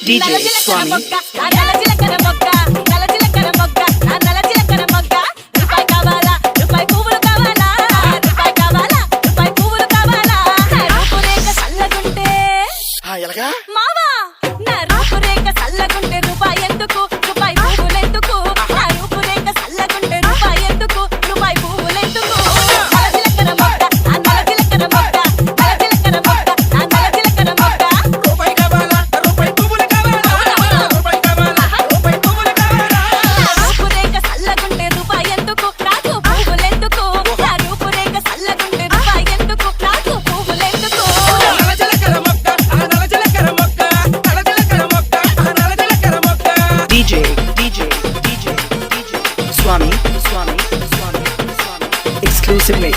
DJ Swami. ఎలాగా మావా నా రూపురేఖ సల్లగుంటే రూపాయి ఎందుకు రూపాయి పువ్వులెందుకు నా రూపురేఖ సల్లగుంటే రూపాయి ఎందుకు రూపాయి పువ్వులెందుకు నలజిలకర మొక్క ఆ నలజిలకర మొక్క నలజిలకర మొక్క ఆ నలజిలకర మొక్క రూపాయి కావాలా రూపాయి పువ్వులు కావాలా రూపాయి కావాలా రూపాయి పువ్వులు కావాలా నా రూపురేఖ సల్లగుంటే రూపాయి ఎందుకు నాకు పువ్వులెందుకు నా రూపురేఖ సల్లగుంటే రూపాయి ఎందుకు నాకు పువ్వులెందుకు నలజిలకర మొక్క ఆ నలజిలకర మొక్క నలజిలకర మొక్క ఆ నలజిలకర మొక్క DJ Swami. Exclusive mix.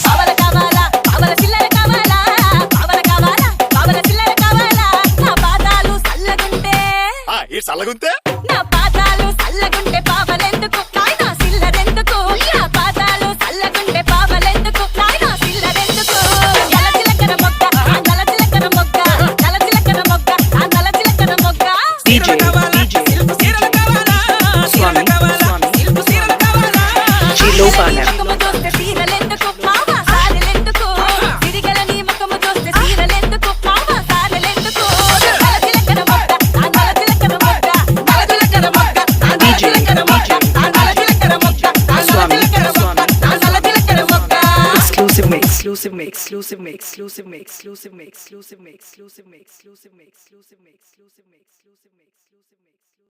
పావల కావాలా పావల చిల్లర కావాలా పావల కావాలా పావల చిల్లర కావాలా నా పాదాలు సల్లగుంటే ఈ సల్లగుంతే నా పాదాలు సల్లగుంటే పావలెందుకు నాయనా సిల్లరెందుకు నా పాదాలు సల్లగుంటే పావలెందుకు నాయనా సిల్లరెందుకు నలజిలకర మొక్క ఆ నలజిలకర మొక్క నలజిలకర మొక్క ఆ నలజిలకర మొక్క DJ సీరలు కావాలా Swami. సీరలు కావాలా Chilopana. ముఖము చూస్తే సీరలెందుకు మావా సారెలెందుకు తిరిగల నీ ముఖము చూస్తే సీరలెందుకు మావా సారెలెందుకు నలజిలకర మొక్క ఆ నలజిలకర మొక్క నలజిలకర మొక్క ఆ నలజిలకర మొక్క ఆ నలజిలకర మొక్క ఆ నలజిలకర మొక్క ఆ నలజిలకర మొక్క Exclusive mix.